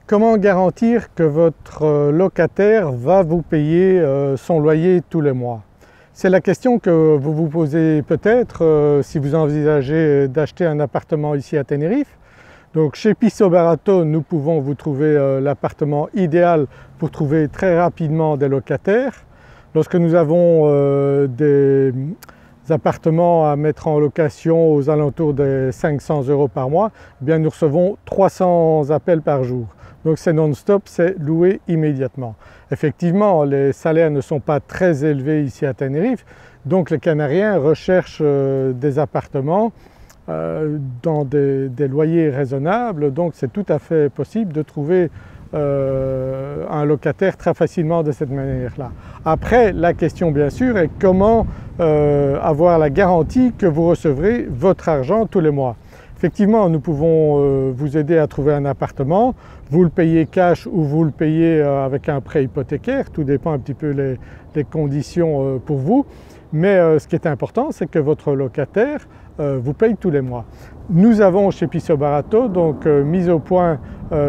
Comment garantir que votre locataire va vous payer son loyer tous les mois? C'est la question que vous vous posez peut-être si vous envisagez d'acheter un appartement ici à Tenerife. Donc chez Piso Barato, nous pouvons vous trouver l'appartement idéal pour trouver très rapidement des locataires. Lorsque nous avons des appartements à mettre en location aux alentours des 500 € par mois, eh bien nous recevons 300 appels par jour. Donc c'est non-stop, c'est loué immédiatement. Effectivement, les salaires ne sont pas très élevés ici à Tenerife, donc les Canariens recherchent des appartements dans des loyers raisonnables, donc c'est tout à fait possible de trouver un locataire très facilement de cette manière-là. Après, la question bien sûr est comment avoir la garantie que vous recevrez votre argent tous les mois. Effectivement, nous pouvons vous aider à trouver un appartement, vous le payez cash ou vous le payez avec un prêt hypothécaire, tout dépend un petit peu les conditions pour vous. Mais ce qui est important, c'est que votre locataire vous paye tous les mois. Nous avons chez Piso Barato donc mis au point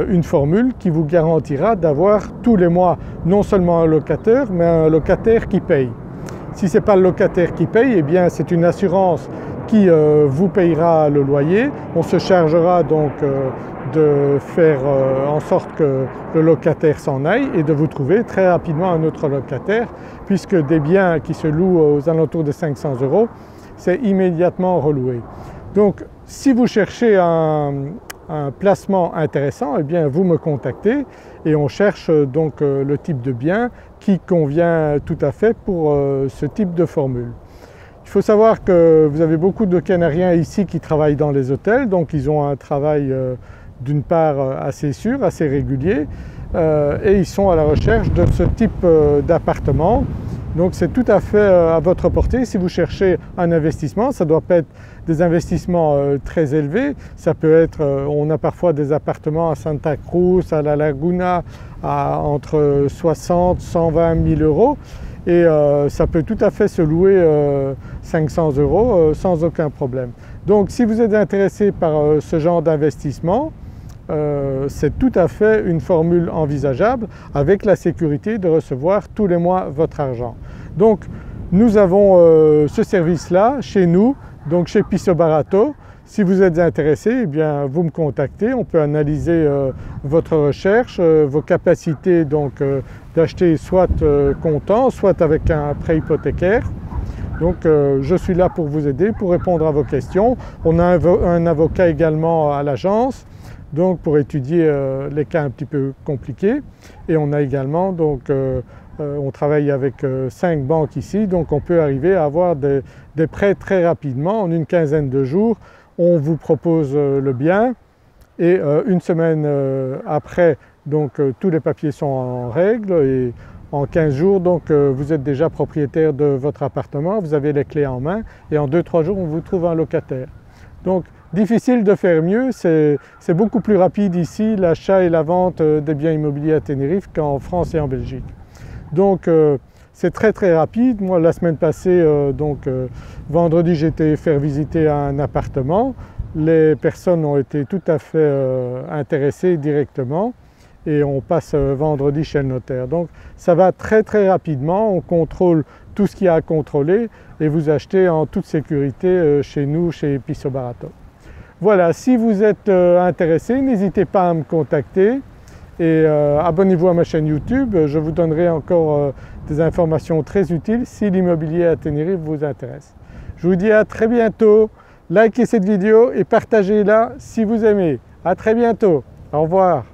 une formule qui vous garantira d'avoir tous les mois non seulement un locataire, mais un locataire qui paye. Si ce n'est pas le locataire qui paye, eh bien c'est une assurance qui vous payera le loyer. On se chargera donc de faire en sorte que le locataire s'en aille et de vous trouver très rapidement un autre locataire, puisque des biens qui se louent aux alentours de 500 €, c'est immédiatement reloué. Donc si vous cherchez un placement intéressant, eh bien vous me contactez et on cherche donc le type de bien qui convient tout à fait pour ce type de formule. Il faut savoir que vous avez beaucoup de Canariens ici qui travaillent dans les hôtels, donc ils ont un travail d'une part assez sûr, assez régulier et ils sont à la recherche de ce type d'appartement. Donc c'est tout à fait à votre portée. Si vous cherchez un investissement, ça ne doit pas être des investissements très élevés, ça peut être, on a parfois des appartements à Santa Cruz, à La Laguna entre 60 000 120 000 € et ça peut tout à fait se louer 500 € sans aucun problème. Donc si vous êtes intéressé par ce genre d'investissement, c'est tout à fait une formule envisageable avec la sécurité de recevoir tous les mois votre argent. Donc nous avons ce service-là chez nous, donc chez Piso Barato. Si vous êtes intéressé, eh bien vous me contactez, on peut analyser votre recherche, vos capacités donc d'acheter soit comptant, soit avec un prêt hypothécaire. Donc je suis là pour vous aider, pour répondre à vos questions. On a un avocat également à l'agence, donc pour étudier les cas un petit peu compliqués. Et on a également donc on travaille avec 5 banques ici, donc on peut arriver à avoir des prêts très rapidement. En une quinzaine de jours, on vous propose le bien et une semaine après, donc tous les papiers sont en règle et en 15 jours donc vous êtes déjà propriétaire de votre appartement, vous avez les clés en main et en 2-3 jours on vous trouve un locataire. Donc difficile de faire mieux, c'est beaucoup plus rapide ici l'achat et la vente des biens immobiliers à Tenerife qu'en France et en Belgique. Donc c'est très rapide. Moi la semaine passée, vendredi, j'ai été faire visiter un appartement. Les personnes ont été tout à fait intéressées directement et on passe vendredi chez le notaire. Donc ça va très rapidement, on contrôle tout ce qu'il y a à contrôler et vous achetez en toute sécurité chez nous, chez Piso Barato. Voilà, si vous êtes intéressé, n'hésitez pas à me contacter et abonnez-vous à ma chaîne YouTube, je vous donnerai encore des informations très utiles si l'immobilier à Tenerife vous intéresse. Je vous dis à très bientôt, likez cette vidéo et partagez-la si vous aimez. À très bientôt, au revoir.